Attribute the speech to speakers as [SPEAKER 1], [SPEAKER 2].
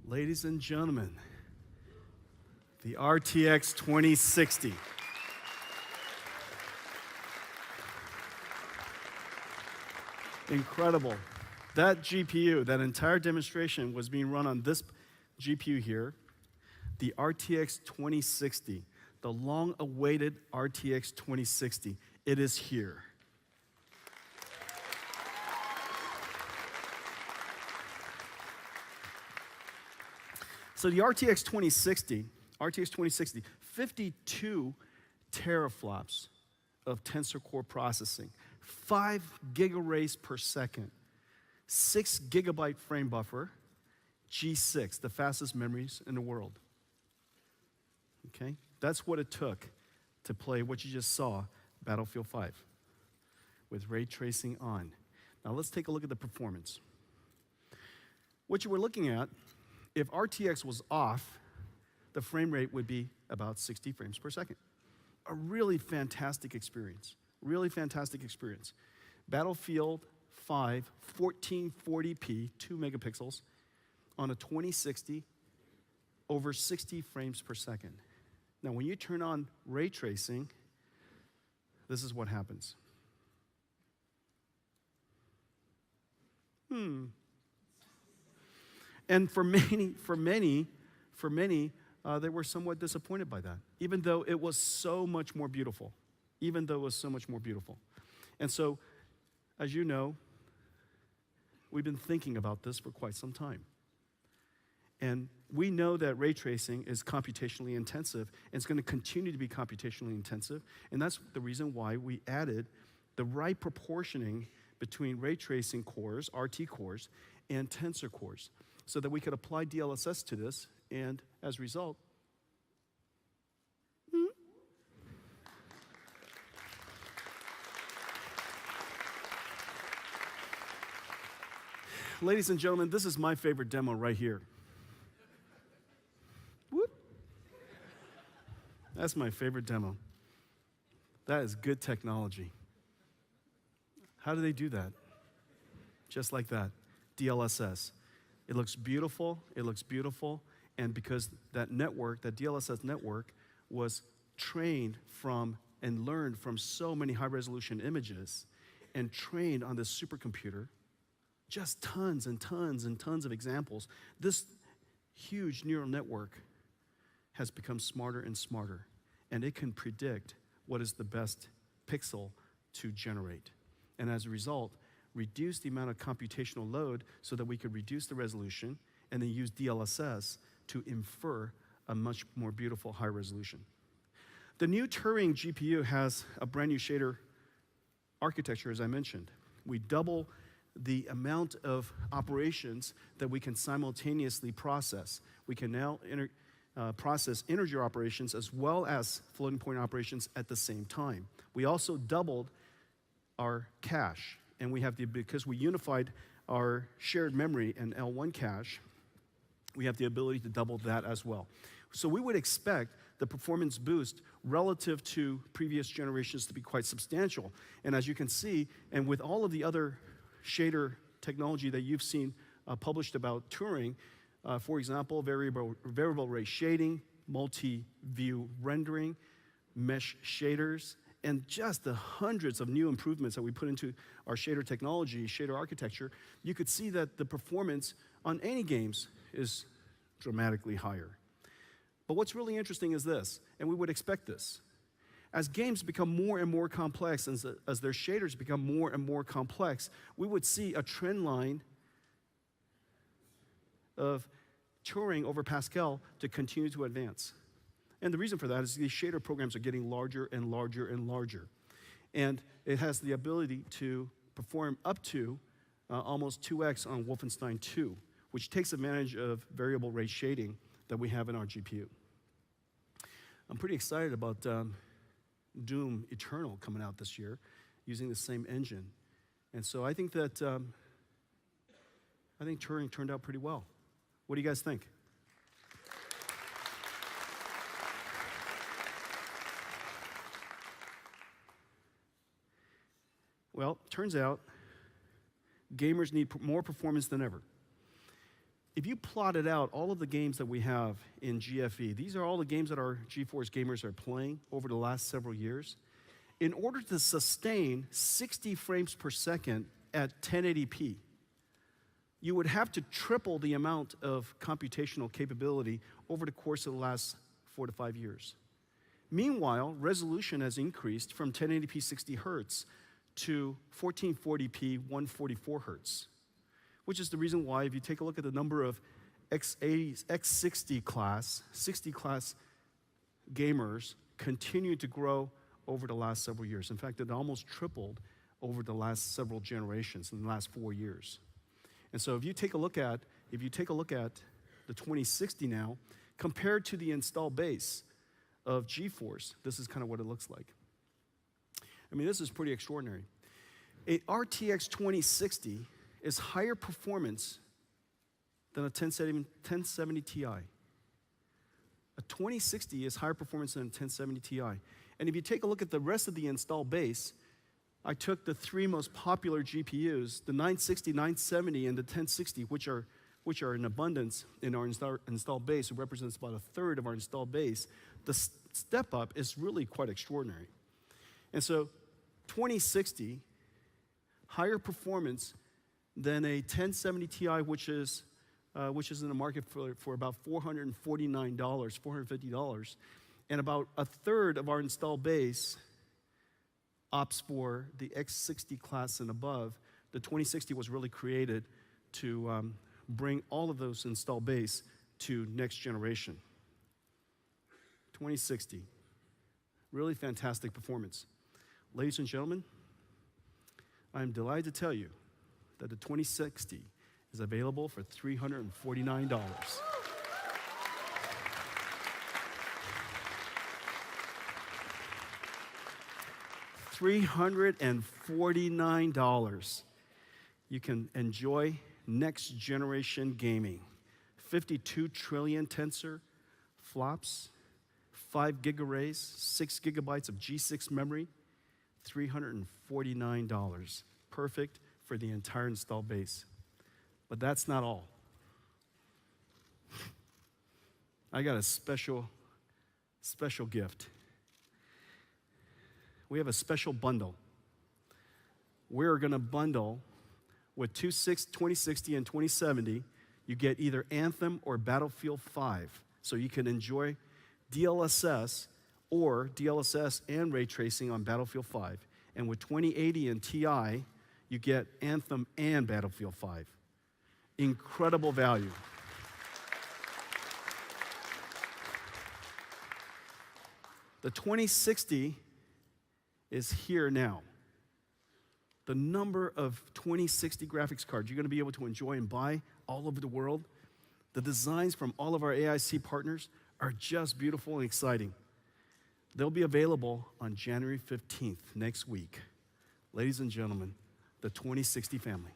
[SPEAKER 1] Ladies and gentlemen, the RTX 2060. Incredible. That GPU, that entire demonstration was being run on this GPU here, the RTX 2060, the long-awaited RTX 2060. It is here. So the RTX 2060, 52 teraflops of tensor core processing, 5 gigaarrays per second, 6 gigabyte frame buffer, G6, the fastest memories in the world. Okay? That's what it took to play what you just saw, Battlefield 5, with ray tracing on. Now let's take a look at the performance. What you were looking at, if RTX was off, the frame rate would be about 60 frames per second. A really fantastic experience. Really fantastic experience. Battlefield 5, 1440p, 2 megapixels, on a 2060, over 60 frames per second. Now, when you turn on ray tracing, this is what happens. And for many, they were somewhat disappointed by that, even though it was so much more beautiful. And so, as you know, we've been thinking about this for quite some time. And we know that ray tracing is computationally intensive, and it's going to continue to be computationally intensive, and that's the reason why we added the right proportioning between ray tracing cores, RT cores, and tensor cores, so that we could apply DLSS to this, and as a result, ladies and gentlemen, this is my favorite demo right here. Whoop. That's my favorite demo. That is good technology. How do they do that? Just like that, DLSS. It looks beautiful, and because that network, that DLSS network, was trained from and learned from so many high-resolution images and trained on this supercomputer, just tons and tons and tons of examples, this huge neural network has become smarter and smarter, and it can predict what is the best pixel to generate. And as a result, reduce the amount of computational load so that we could reduce the resolution and then use DLSS to infer a much more beautiful high resolution. The new Turing GPU has a brand new shader architecture, as I mentioned. We double the amount of operations that we can simultaneously process. We can now process integer operations as well as floating point operations at the same time. We also doubled our cache. And we have because we unified our shared memory and L1 cache, we have the ability to double that as well. So we would expect the performance boost relative to previous generations to be quite substantial. And as you can see, and with all of the other shader technology that you've seen published about Turing, for example, variable rate shading, multi-view rendering, mesh shaders, and just the hundreds of new improvements that we put into our shader technology, shader architecture, you could see that the performance on any games is dramatically higher. But what's really interesting is this, and we would expect this. As games become more and more complex, as their shaders become more and more complex, we would see a trend line of Turing over Pascal to continue to advance. And the reason for that is these shader programs are getting larger and larger and larger. And it has the ability to perform up to almost 2x on Wolfenstein 2, which takes advantage of variable rate shading that we have in our GPU. I'm pretty excited about Doom Eternal coming out this year using the same engine. And so I think that I think Turing turned out pretty well. What do you guys think? Well, turns out gamers need more performance than ever. If you plotted out all of the games that we have in GFE, these are all the games that our GeForce gamers are playing over the last several years. In order to sustain 60 frames per second at 1080p, you would have to triple the amount of computational capability over the course of the last 4 to 5 years. Meanwhile, resolution has increased from 1080p 60 hertz to 1440p 144 hertz, which is the reason why if you take a look at the number of X60 class, 60 class gamers continue to grow over the last several years. In fact, it almost tripled over the last several generations in the last 4 years. And so if you take a look at the 2060 now, compared to the installed base of GeForce, this is kind of what it looks like. I mean, this is pretty extraordinary. A RTX 2060 is higher performance than a 1070 Ti. A 2060 is higher performance than a 1070 Ti. And if you take a look at the rest of the installed base, I took the 3 most popular GPUs, the 960, 970, and the 1060, which are in abundance in our installed base. It represents about a third of our installed base. The step up is really quite extraordinary. And so 2060, higher performance than a 1070 Ti, which is in the market for about $449, $450, and about a third of our installed base opts for the X60 class and above. The 2060 was really created to bring all of those installed base to next generation. 2060, really fantastic performance. Ladies and gentlemen, I am delighted to tell you that the 2060 is available for $349. $349. You can enjoy next generation gaming. 52 trillion tensor flops, 5 gig arrays, 6 gigabytes of G6 memory, $349. Perfect for the entire installed base. But that's not all. I got a special gift. We have a special bundle. We're going to bundle with 2060 and 2070. You get either Anthem or Battlefield 5. So you can enjoy DLSS or DLSS and ray tracing on Battlefield 5. And with 2080 and Ti, you get Anthem and Battlefield 5. Incredible value. The 2060 is here now. The number of 2060 graphics cards you're going to be able to enjoy and buy all over the world, the designs from all of our AIC partners are just beautiful and exciting. They'll be available on January 15th, next week. Ladies and gentlemen, the 2060 family.